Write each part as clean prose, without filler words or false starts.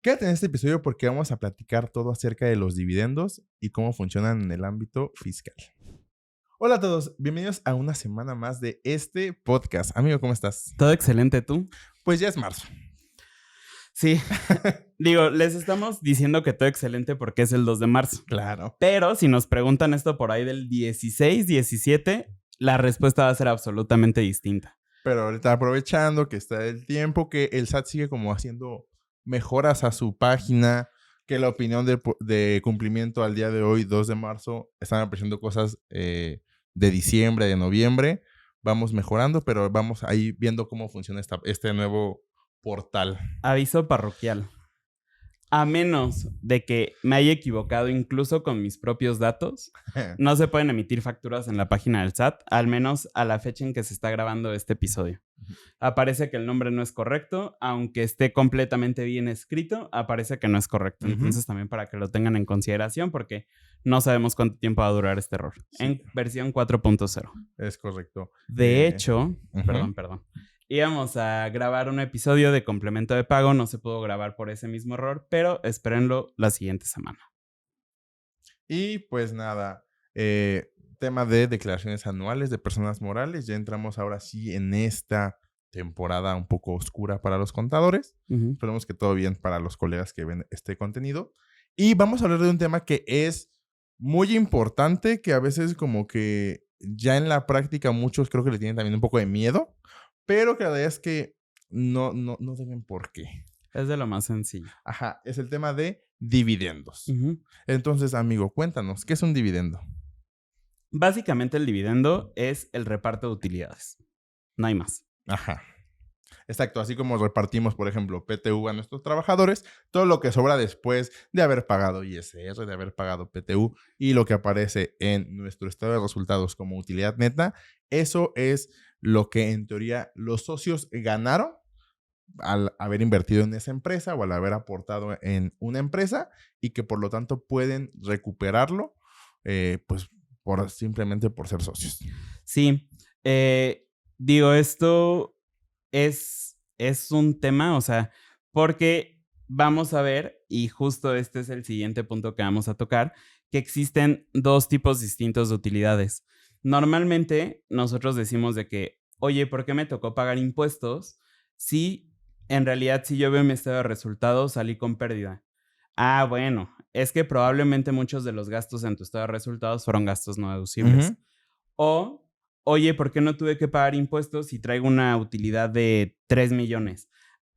Quédate en este episodio porque vamos a platicar todo acerca de los dividendos y cómo funcionan en el ámbito fiscal. Hola a todos, bienvenidos a una semana más de este podcast. Amigo, ¿cómo estás? Todo excelente, ¿tú? Pues ya es marzo. Sí. Digo, les estamos diciendo que todo excelente porque es el 2 de marzo. Claro. Pero si nos preguntan esto por ahí del 16, 17, la respuesta va a ser absolutamente distinta. Pero ahorita aprovechando que está el tiempo, que el SAT sigue como haciendo mejoras a su página, que la opinión de cumplimiento al día de hoy, 2 de marzo, están apareciendo cosas de diciembre, de noviembre. Vamos mejorando, pero vamos ahí viendo cómo funciona este nuevo portal. Aviso parroquial. A menos de que me haya equivocado incluso con mis propios datos, no se pueden emitir facturas en la página del SAT, al menos a la fecha en que se está grabando este episodio. Aparece que el nombre no es correcto, aunque esté completamente bien escrito, aparece que no es correcto. Entonces también para que lo tengan en consideración, porque no sabemos cuánto tiempo va a durar este error. Sí. En versión 4.0. Es correcto. De hecho, perdón. Íbamos a grabar un episodio de complemento de pago, no se pudo grabar por ese mismo error, pero espérenlo la siguiente semana. Y pues nada, tema de declaraciones anuales de personas morales, ya entramos ahora sí en esta temporada un poco oscura para los contadores. Esperemos que todo bien para los colegas que ven este contenido. Y vamos a hablar de un tema que es muy importante, que a veces como que ya en la práctica muchos creo que le tienen también un poco de miedo, pero que la verdad es que no deben por qué. Es de lo más sencillo. Ajá, es el tema de dividendos. Entonces, amigo, cuéntanos, ¿qué es un dividendo? Básicamente el dividendo es el reparto de utilidades. No hay más. Ajá. Exacto, así como repartimos, por ejemplo, PTU a nuestros trabajadores, todo lo que sobra después de haber pagado ISR, de haber pagado PTU y lo que aparece en nuestro estado de resultados como utilidad neta, eso es lo que en teoría los socios ganaron al haber invertido en esa empresa o al haber aportado en una empresa y que por lo tanto pueden recuperarlo pues simplemente por ser socios. Sí, digo, esto es un tema, o sea, porque vamos a ver, y justo este es el siguiente punto que vamos a tocar, que existen dos tipos distintos de utilidades. Normalmente nosotros decimos de que, oye, ¿por qué me tocó pagar impuestos si en realidad si yo veo mi estado de resultados salí con pérdida? Ah, bueno, es que probablemente muchos de los gastos en tu estado de resultados fueron gastos no deducibles. O, oye, ¿por qué no tuve que pagar impuestos si traigo una utilidad de 3 millones?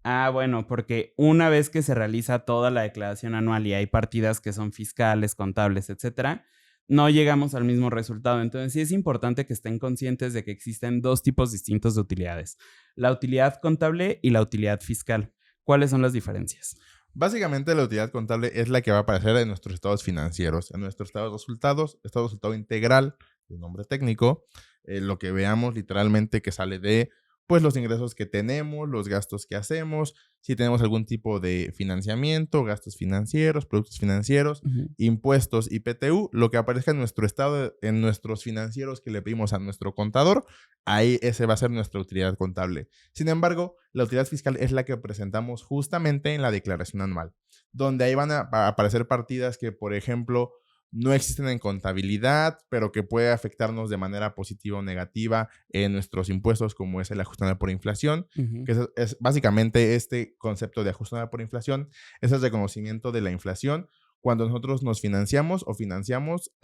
Ah, bueno, porque una vez que se realiza toda la declaración anual y hay partidas que son fiscales, contables, etcétera, no llegamos al mismo resultado. Entonces, sí es importante que estén conscientes de que existen dos tipos distintos de utilidades: la utilidad contable y la utilidad fiscal. ¿Cuáles son las diferencias? Básicamente, la utilidad contable es la que va a aparecer en nuestros estados financieros, en nuestro estado de resultados, estado de resultado integral, de nombre técnico, lo que veamos literalmente que sale de pues los ingresos que tenemos, los gastos que hacemos, si tenemos algún tipo de financiamiento, gastos financieros, productos financieros, impuestos y PTU, lo que aparezca en nuestro estado, en nuestros financieros que le pedimos a nuestro contador, ahí ese va a ser nuestra utilidad contable. Sin embargo, la utilidad fiscal es la que presentamos justamente en la declaración anual, donde ahí van a aparecer partidas que, por ejemplo, no existen en contabilidad, pero que puede afectarnos de manera positiva o negativa en nuestros impuestos, como es el ajustable por inflación, que es básicamente este concepto de ajustable por inflación, es el reconocimiento de la inflación cuando nosotros nos financiamos o financiamos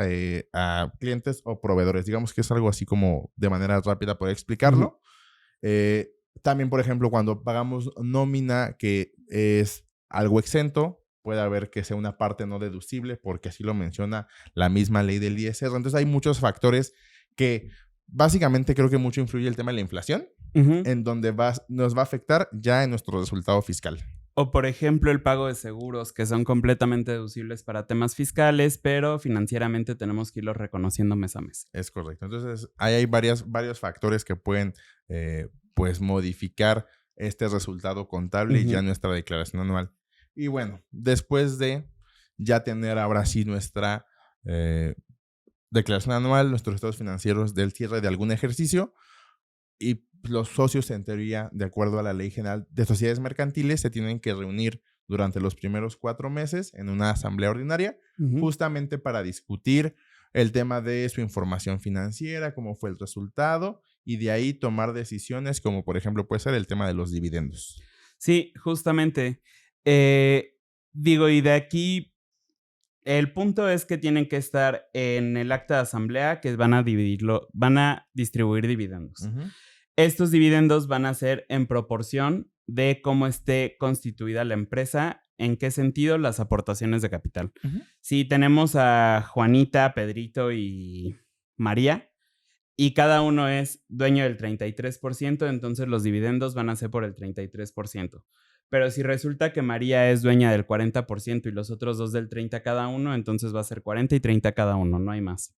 a clientes o proveedores. Digamos que es algo así como de manera rápida poder explicarlo. También, por ejemplo, cuando pagamos nómina, que es algo exento, puede haber que sea una parte no deducible, porque así lo menciona la misma ley del ISR. Entonces hay muchos factores que básicamente creo que mucho influye el tema de la inflación, en donde nos va a afectar ya en nuestro resultado fiscal. O, por ejemplo, el pago de seguros, que son completamente deducibles para temas fiscales, pero financieramente tenemos que irlos reconociendo mes a mes. Es correcto. Entonces, hay varios factores que pueden pues modificar este resultado contable y ya nuestra declaración anual. Y bueno, después de ya tener ahora sí nuestra declaración anual, nuestros estados financieros del cierre de algún ejercicio, y los socios, en teoría, de acuerdo a la Ley General de Sociedades Mercantiles, se tienen que reunir durante los primeros 4 meses en una asamblea ordinaria, justamente para discutir el tema de su información financiera, cómo fue el resultado, y de ahí tomar decisiones como, por ejemplo, puede ser el tema de los dividendos. Sí, justamente. Digo, y de aquí, el punto es que tienen que estar en el acta de asamblea que van a distribuir dividendos. Estos dividendos van a ser en proporción de cómo esté constituida la empresa. ¿En qué sentido? Las aportaciones de capital. Si tenemos a Juanita, Pedrito y María, y cada uno es dueño del 33%, entonces los dividendos van a ser por el 33%. Pero si resulta que María es dueña del 40% y los otros dos del 30% cada uno, entonces va a ser 40 y 30 cada uno, no hay más.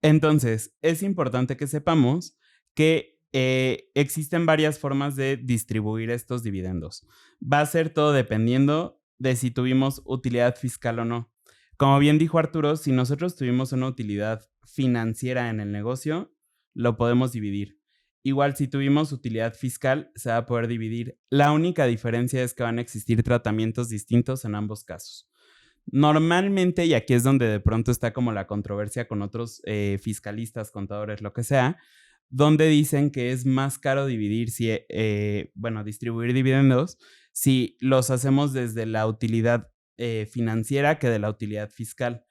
Entonces, es importante que sepamos que existen varias formas de distribuir estos dividendos. Va a ser todo dependiendo de si tuvimos utilidad fiscal o no. Como bien dijo Arturo, si nosotros tuvimos una utilidad financiera en el negocio, lo podemos dividir. Igual si tuvimos utilidad fiscal, se va a poder dividir. La única diferencia es que van a existir tratamientos distintos en ambos casos. Normalmente, y aquí es donde de pronto está como la controversia con otros fiscalistas, contadores, lo que sea, donde dicen que es más caro dividir, distribuir dividendos si los hacemos desde la utilidad financiera que de la utilidad fiscal.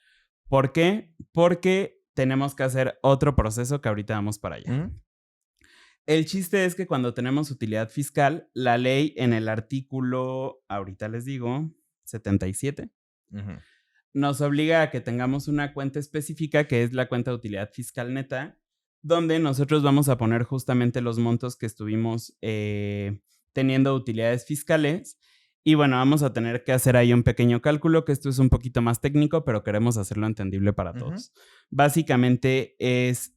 ¿Por qué? Porque tenemos que hacer otro proceso que ahorita vamos para allá. El chiste es que cuando tenemos utilidad fiscal, la ley en el artículo, ahorita les digo, 77, nos obliga a que tengamos una cuenta específica que es la cuenta de utilidad fiscal neta, donde nosotros vamos a poner justamente los montos que estuvimos teniendo utilidades fiscales. Y bueno, vamos a tener que hacer ahí un pequeño cálculo, que esto es un poquito más técnico, pero queremos hacerlo entendible para todos. Básicamente es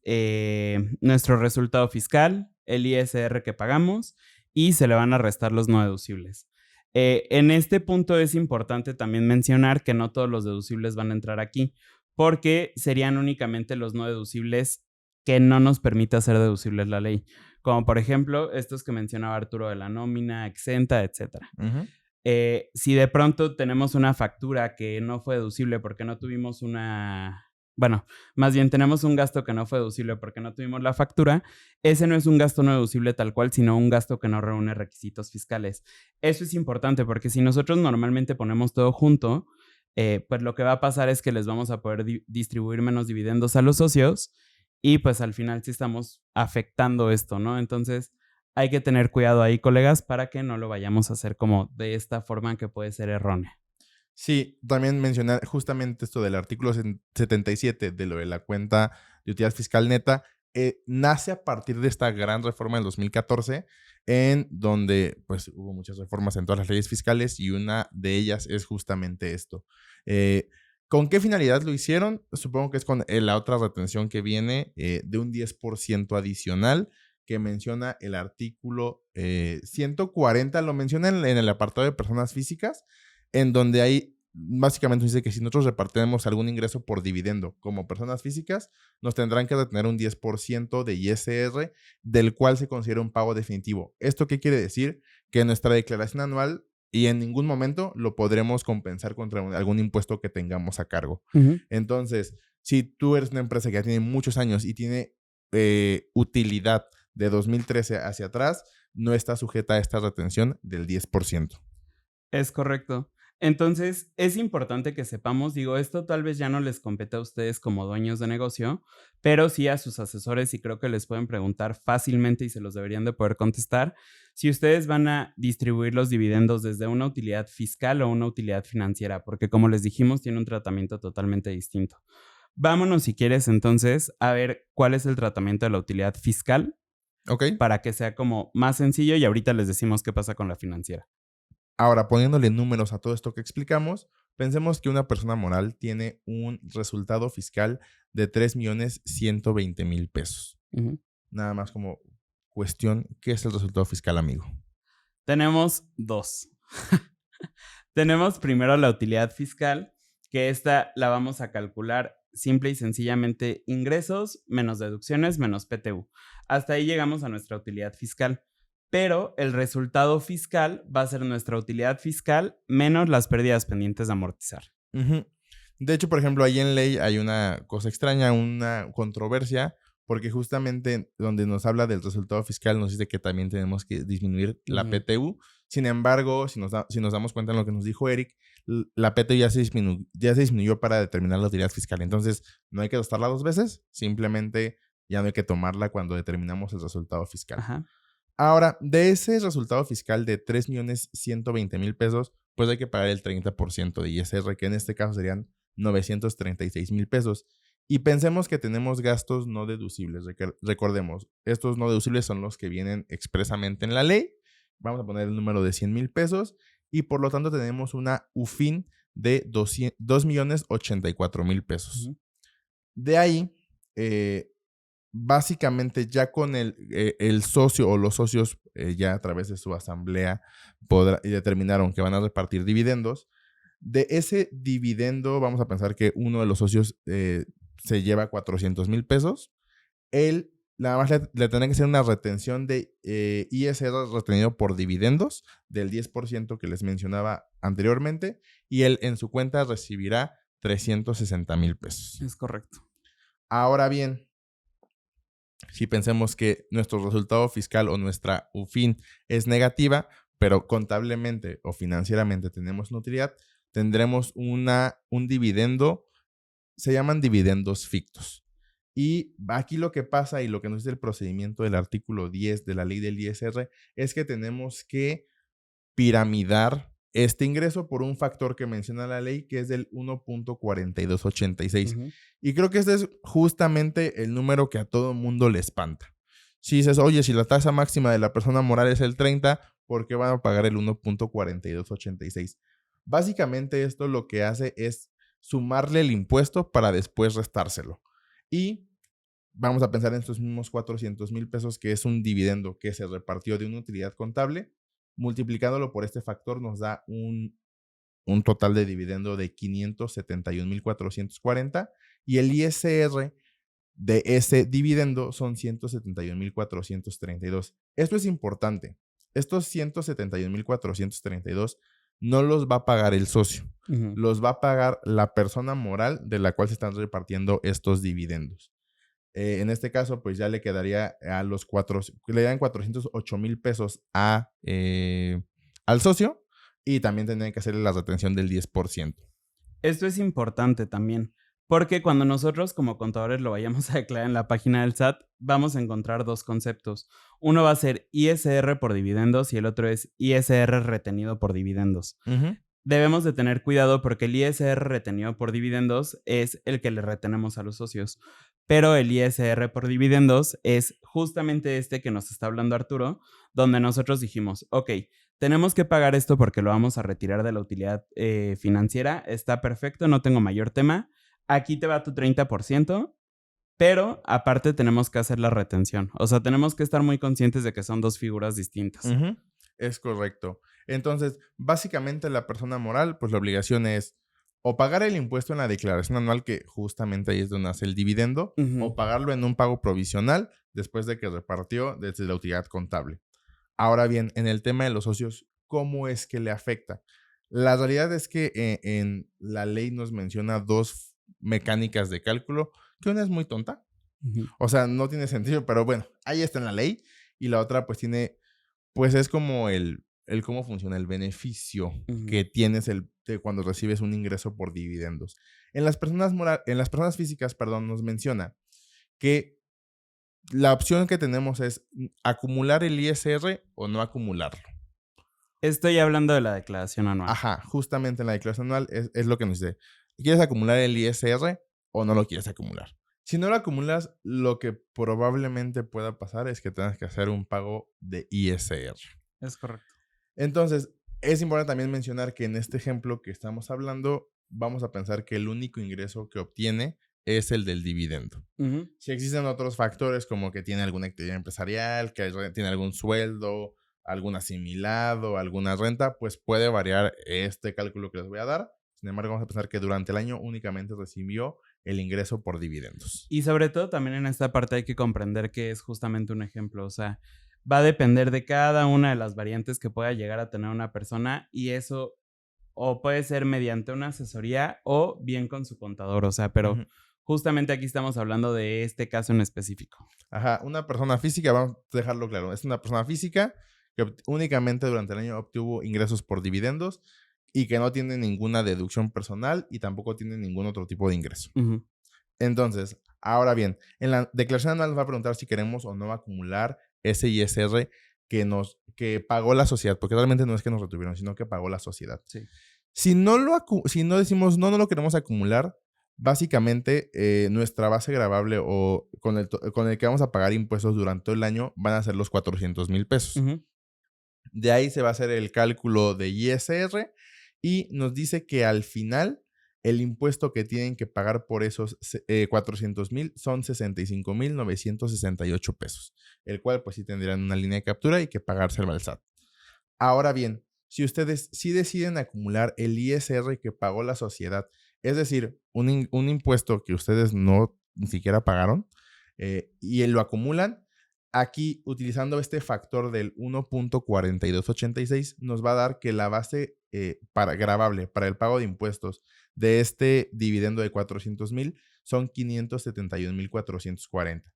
nuestro resultado fiscal, el ISR que pagamos, y se le van a restar los no deducibles. En este punto es importante también mencionar que no todos los deducibles van a entrar aquí, porque serían únicamente los no deducibles que no nos permite hacer deducibles la ley. Como por ejemplo, estos que mencionaba Arturo de la nómina, exenta, etcétera. Si de pronto tenemos una factura que no fue deducible porque no tuvimos más bien tenemos un gasto que no fue deducible porque no tuvimos la factura, ese no es un gasto no deducible tal cual, sino un gasto que no reúne requisitos fiscales. Eso es importante porque si nosotros normalmente ponemos todo junto, pues lo que va a pasar es que les vamos a poder distribuir menos dividendos a los socios y pues al final sí estamos afectando esto, ¿no? Entonces hay que tener cuidado ahí, colegas, para que no lo vayamos a hacer como de esta forma que puede ser errónea. Sí, también mencionar justamente esto del artículo 77 de lo de la cuenta de utilidad fiscal neta, nace a partir de esta gran reforma del 2014, en donde pues hubo muchas reformas en todas las leyes fiscales y una de ellas es justamente esto. ¿Con qué finalidad lo hicieron? Supongo que es con la otra retención que viene de un 10% adicional que menciona el artículo 140, lo menciona en el apartado de personas físicas, en donde ahí básicamente dice que si nosotros repartimos algún ingreso por dividendo como personas físicas, nos tendrán que retener un 10% de ISR, del cual se considera un pago definitivo. ¿Esto qué quiere decir? Que nuestra declaración anual y en ningún momento lo podremos compensar contra algún impuesto que tengamos a cargo. Entonces, si tú eres una empresa que ya tiene muchos años y tiene utilidad de 2013 hacia atrás, no está sujeta a esta retención del 10%. Es correcto. Entonces, es importante que sepamos, digo, esto tal vez ya no les compete a ustedes como dueños de negocio, pero sí a sus asesores y creo que les pueden preguntar fácilmente y se los deberían de poder contestar si ustedes van a distribuir los dividendos desde una utilidad fiscal o una utilidad financiera, porque como les dijimos, tiene un tratamiento totalmente distinto. Vámonos, si quieres, entonces, a ver cuál es el tratamiento de la utilidad fiscal. Ok. Para que sea como más sencillo y ahorita les decimos qué pasa con la financiera. Ahora, poniéndole números a todo esto que explicamos, pensemos que una persona moral tiene un resultado fiscal de 3,120,000 pesos. Nada más como cuestión, ¿qué es el resultado fiscal, amigo? Tenemos dos. Tenemos primero la utilidad fiscal, que esta la vamos a calcular simple y sencillamente ingresos menos deducciones menos PTU. Hasta ahí llegamos a nuestra utilidad fiscal. pero el resultado fiscal va a ser nuestra utilidad fiscal menos las pérdidas pendientes de amortizar. Ujú. De hecho, por ejemplo, ahí en ley hay una cosa extraña, una controversia, porque justamente donde nos habla del resultado fiscal nos dice que también tenemos que disminuir la PTU. Sin embargo, si nos damos cuenta en lo que nos dijo Eric, la PTU ya se disminuyó para determinar la utilidad fiscal. Entonces, no hay que gastarla 2 veces, simplemente ya no hay que tomarla cuando determinamos el resultado fiscal. Ajá. Ahora, de ese resultado fiscal de 3,120,000 pesos, pues hay que pagar el 30% de ISR, que en este caso serían 936,000 pesos. Y pensemos que tenemos gastos no deducibles. Recordemos, estos no deducibles son los que vienen expresamente en la ley. Vamos a poner el número de 100,000 pesos y por lo tanto tenemos una UFIN de 2,084,000 pesos. De ahí, básicamente ya con el socio o los socios ya a través de su asamblea determinaron que van a repartir dividendos. De ese dividendo vamos a pensar que uno de los socios se lleva 400,000 pesos. Él nada más le tendrá que hacer una retención de ISR retenido por dividendos del 10% que les mencionaba anteriormente y él en su cuenta recibirá 360,000 pesos. Es correcto. Ahora bien, si pensemos que nuestro resultado fiscal o nuestra UFIN es negativa, pero contablemente o financieramente tenemos una utilidad, tendremos un dividendo, se llaman dividendos fictos. Y aquí lo que pasa y lo que nos dice el procedimiento del artículo 10 de la ley del ISR es que tenemos que piramidar este ingreso por un factor que menciona la ley, que es del 1.4286. Y creo que este es justamente el número que a todo mundo le espanta. Si dices, oye, si la tasa máxima de la persona moral es el 30, ¿por qué van a pagar el 1.4286? Básicamente esto lo que hace es sumarle el impuesto para después restárselo. Y vamos a pensar en estos mismos 400,000 pesos, que es un dividendo que se repartió de una utilidad contable. Multiplicándolo por este factor nos da un total de dividendo de 571,440 y el ISR de ese dividendo son 171,432. Esto es importante. Estos 171,432 no los va a pagar el socio. Los va a pagar la persona moral de la cual se están repartiendo estos dividendos. En este caso, pues ya le quedaría le dan 408,000 pesos al socio y también tendrían que hacerle la retención del 10%. Esto es importante también, porque cuando nosotros como contadores lo vayamos a declarar en la página del SAT, vamos a encontrar dos conceptos. Uno va a ser ISR por dividendos y el otro es ISR retenido por dividendos. Debemos de tener cuidado porque el ISR retenido por dividendos es el que le retenemos a los socios, pero el ISR por dividendos es justamente este que nos está hablando Arturo, donde nosotros dijimos, ok, tenemos que pagar esto porque lo vamos a retirar de la utilidad financiera, está perfecto, no tengo mayor tema, aquí te va tu 30%, pero aparte tenemos que hacer la retención, o sea, tenemos que estar muy conscientes de que son dos figuras distintas. Es correcto. Entonces, básicamente la persona moral, pues la obligación es o pagar el impuesto en la declaración anual, que justamente ahí es donde hace el dividendo, o pagarlo en un pago provisional después de que repartió desde la utilidad contable. Ahora bien, en el tema de los socios, ¿cómo es que le afecta? La realidad es que en la ley nos menciona dos mecánicas de cálculo, que una es muy tonta, o sea, no tiene sentido, pero bueno, ahí está en la ley, y la otra pues es como el cómo funciona el beneficio que tienes cuando recibes un ingreso por dividendos. En las personas físicas, nos menciona que la opción que tenemos es acumular el ISR o no acumularlo. Estoy hablando de la declaración anual. Ajá, justamente en la declaración anual es lo que nos dice. ¿Quieres acumular el ISR o no lo quieres acumular? Si no lo acumulas, lo que probablemente pueda pasar es que tengas que hacer un pago de ISR. Es correcto. Entonces, es importante también mencionar que en este ejemplo que estamos hablando, vamos a pensar que el único ingreso que obtiene es el del dividendo. Si existen otros factores como que tiene alguna actividad empresarial, que tiene algún sueldo, algún asimilado, alguna renta, pues puede variar este cálculo que les voy a dar. Sin embargo, vamos a pensar que durante el año únicamente recibió el ingreso por dividendos. Y sobre todo también en esta parte hay que comprender que es justamente un ejemplo. O sea, va a depender de cada una de las variantes que pueda llegar a tener una persona y eso o puede ser mediante una asesoría o bien con su contador, o sea, pero Ujú. justamente aquí estamos hablando de este caso en específico. Ajá, una persona física, vamos a dejarlo claro, es una persona física que únicamente durante el año obtuvo ingresos por dividendos y que no tiene ninguna deducción personal y tampoco tiene ningún otro tipo de ingreso. Ujú. Entonces, ahora bien, en la declaración anual nos va a preguntar si queremos o no acumular ese ISR que pagó la sociedad, porque realmente no es que nos retuvieron, sino que pagó la sociedad. Sí. Si no decimos no lo queremos acumular, básicamente nuestra base gravable o con el que vamos a pagar impuestos durante todo el año van a ser los 400,000 pesos. Ujú. De ahí se va a hacer el cálculo de ISR y nos dice que al final el impuesto que tienen que pagar por esos 400,000 son 65,968 pesos, el cual pues sí tendrían una línea de captura y que pagárselo al SAT. Ahora bien, si ustedes sí deciden acumular el ISR que pagó la sociedad, es decir, un impuesto que ustedes no ni siquiera pagaron, y lo acumulan, aquí utilizando este factor del 1.4286 nos va a dar que la base gravable para el pago de impuestos de este dividendo de 400,000 son 571,440.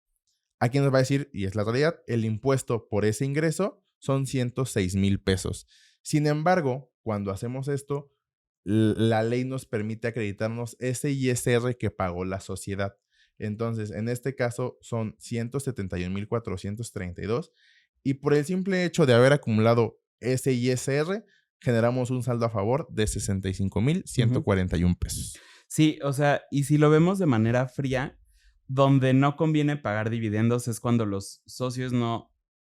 Aquí nos va a decir, y es la realidad, el impuesto por ese ingreso son 106,000 pesos. Sin embargo, cuando hacemos esto, la ley nos permite acreditarnos ese ISR que pagó la sociedad. Entonces, en este caso son 171,432 y por el simple hecho de haber acumulado ese ISR, generamos un saldo a favor de Ujú. 65,141 pesos. Sí, o sea, y si lo vemos de manera fría, donde no conviene pagar dividendos es cuando los socios no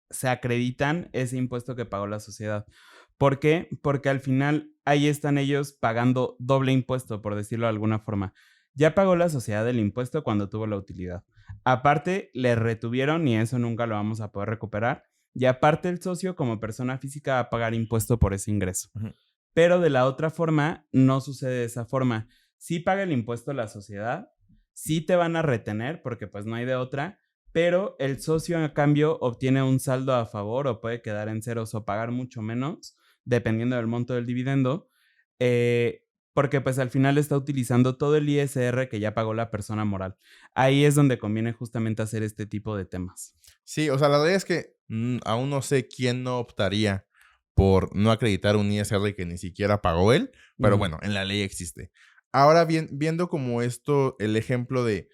se acreditan ese impuesto que pagó la sociedad. ¿Por qué? Porque al final ahí están ellos pagando doble impuesto, por decirlo de alguna forma. Ya pagó la sociedad el impuesto cuando tuvo la utilidad. Aparte, le retuvieron y eso nunca lo vamos a poder recuperar. Y aparte, el socio como persona física va a pagar impuesto por ese ingreso. Ujú. Pero de la otra forma, no sucede de esa forma. Sí paga el impuesto la sociedad, sí te van a retener porque pues no hay de otra, pero el socio a cambio obtiene un saldo a favor o puede quedar en ceros o pagar mucho menos, dependiendo del monto del dividendo, porque pues al final está utilizando todo el ISR que ya pagó la persona moral. Ahí es donde conviene justamente hacer este tipo de temas. Sí, o sea, la realidad es que aún no sé quién no optaría por no acreditar un ISR que ni siquiera pagó él, pero Ujú. bueno, en la ley existe. Ahora bien, viendo como esto, el ejemplo de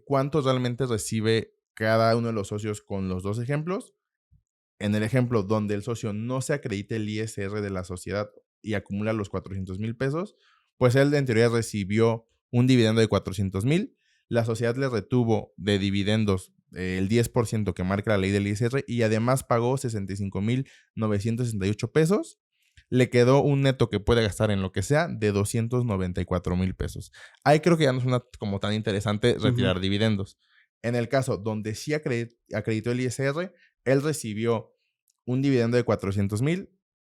cuánto realmente recibe cada uno de los socios con los dos ejemplos, en el ejemplo donde el socio no se acredite el ISR de la sociedad y acumula los 400,000 pesos, pues él en teoría recibió un dividendo de 400,000, la sociedad le retuvo de dividendos el 10% que marca la ley del ISR y además pagó 65,968 pesos. Le quedó un neto que puede gastar en lo que sea de 294,000 pesos. Ahí creo que ya no es una, como tan interesante Ujú. retirar dividendos. En el caso donde sí acreditó el ISR, él recibió un dividendo de 400,000.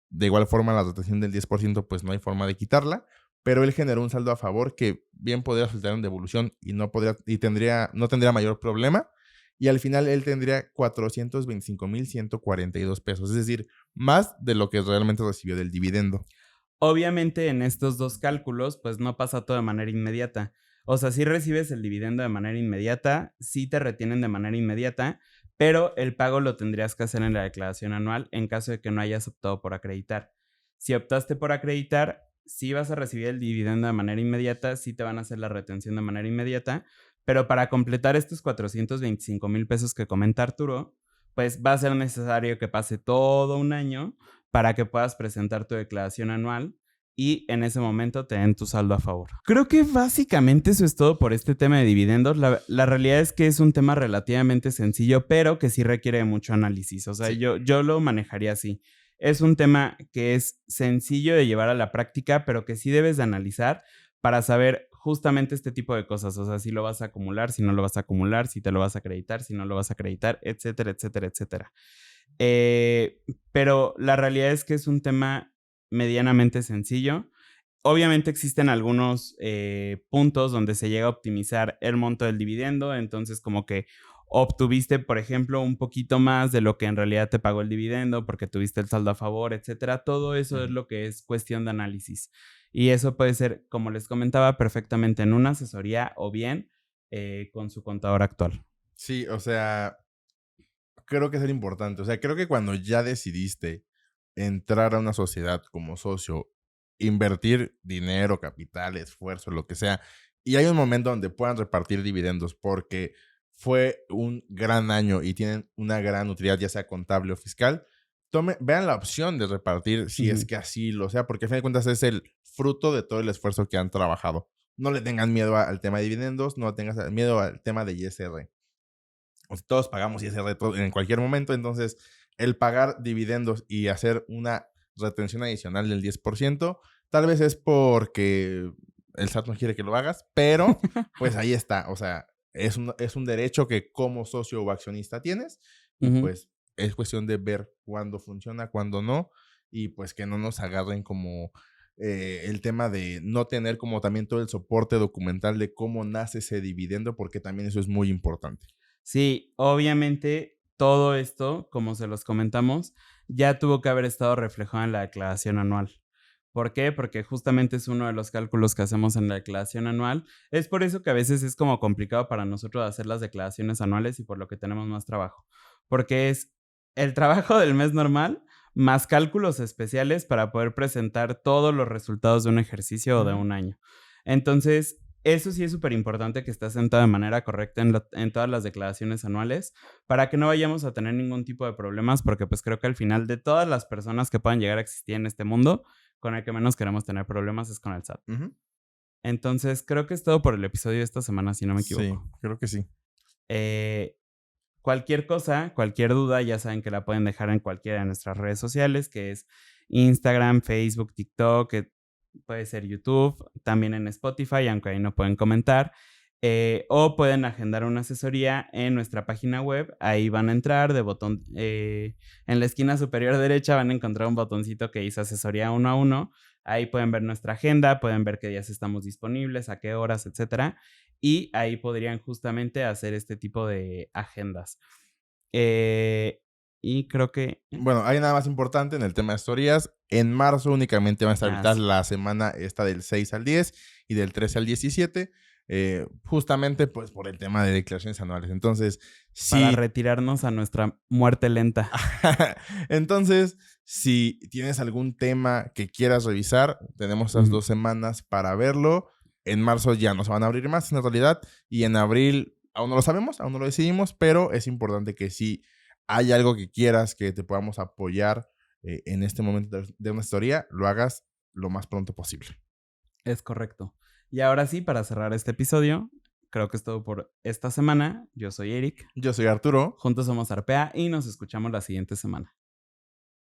De igual forma, la dotación del 10%, pues no hay forma de quitarla, pero él generó un saldo a favor que bien podría resultar en devolución y no tendría mayor problema. Y al final él tendría 425,142 pesos, es decir, más de lo que realmente recibió del dividendo. Obviamente en estos dos cálculos, pues no pasa todo de manera inmediata. O sea, sí recibes el dividendo de manera inmediata, sí te retienen de manera inmediata, pero el pago lo tendrías que hacer en la declaración anual en caso de que no hayas optado por acreditar. Si optaste por acreditar, sí vas a recibir el dividendo de manera inmediata, sí te van a hacer la retención de manera inmediata, pero para completar estos 425,000 pesos que comenta Arturo, pues va a ser necesario que pase todo un año para que puedas presentar tu declaración anual y en ese momento te den tu saldo a favor. Creo que básicamente eso es todo por este tema de dividendos. La realidad es que es un tema relativamente sencillo, pero que sí requiere de mucho análisis. O sea, Sí. yo lo manejaría así. Es un tema que es sencillo de llevar a la práctica, pero que sí debes de analizar para saber justamente este tipo de cosas. O sea, si lo vas a acumular, si no lo vas a acumular, si te lo vas a acreditar, si no lo vas a acreditar, etcétera, etcétera, etcétera. Eh, pero la realidad es que es un tema medianamente sencillo. Obviamente existen algunos puntos donde se llega a optimizar el monto del dividendo, entonces como que obtuviste, por ejemplo, un poquito más de lo que en realidad te pagó el dividendo porque tuviste el saldo a favor, etcétera. Todo eso es lo que es cuestión de análisis. Y eso puede ser, como les comentaba, perfectamente en una asesoría o bien con su contador actual. Sí, o sea, creo que es importante. O sea, creo que cuando ya decidiste entrar a una sociedad como socio, invertir dinero, capital, esfuerzo, lo que sea, y hay un momento donde puedan repartir dividendos porque fue un gran año y tienen una gran utilidad, ya sea contable o fiscal, vean la opción de repartir si es que así lo sea, porque a fin de cuentas es el fruto de todo el esfuerzo que han trabajado. No le tengan miedo al tema de dividendos, no tengas miedo al tema de ISR. Todos pagamos ISR en cualquier momento, entonces el pagar dividendos y hacer una retención adicional del 10%, tal vez es porque el SAT no quiere que lo hagas, pero pues ahí está, o sea, es un derecho que como socio o accionista tienes y pues es cuestión de ver cuándo funciona, cuándo no, y pues que no nos agarren como el tema de no tener como también todo el soporte documental de cómo nace ese dividendo, porque también eso es muy importante. Sí, obviamente todo esto, como se los comentamos, ya tuvo que haber estado reflejado en la declaración anual. ¿Por qué? Porque justamente es uno de los cálculos que hacemos en la declaración anual. Es por eso que a veces es como complicado para nosotros hacer las declaraciones anuales y por lo que tenemos más trabajo. Porque es el trabajo del mes normal más cálculos especiales para poder presentar todos los resultados de un ejercicio o de un año. Entonces, eso sí es súper importante que esté asentado de manera correcta en todas las declaraciones anuales para que no vayamos a tener ningún tipo de problemas, porque pues creo que al final de todas las personas que puedan llegar a existir en este mundo, con el que menos queremos tener problemas es con el SAT. Entonces, creo que es todo por el episodio de esta semana, si no me equivoco. Sí, creo que sí. Cualquier cosa, cualquier duda, ya saben que la pueden dejar en cualquiera de nuestras redes sociales, que es Instagram, Facebook, TikTok, puede ser YouTube, también en Spotify, aunque ahí no pueden comentar. O pueden agendar una asesoría en nuestra página web. Ahí van a entrar de botón, en la esquina superior derecha van a encontrar un botoncito que dice asesoría 1 a 1. Ahí pueden ver nuestra agenda, pueden ver qué días estamos disponibles, a qué horas, etcétera. Y ahí podrían justamente hacer este tipo de agendas. Y creo que... Bueno, hay nada más importante en el tema de asesorías. En marzo únicamente van a estar habilitadas sí. la semana esta del 6 al 10 y del 13 al 17. Justamente pues por el tema de declaraciones anuales. Entonces, Para sí. retirarnos a nuestra muerte lenta. Entonces, si tienes algún tema que quieras revisar, tenemos esas 2 semanas para verlo. En marzo ya no se van a abrir más en realidad. Y en abril aún no lo sabemos, aún no lo decidimos, pero es importante que si hay algo que quieras que te podamos apoyar en este momento de una historia, lo hagas lo más pronto posible. Es correcto. Y ahora sí, para cerrar este episodio, creo que es todo por esta semana. Yo soy Eric. Yo soy Arturo. Juntos somos Arpea y nos escuchamos la siguiente semana.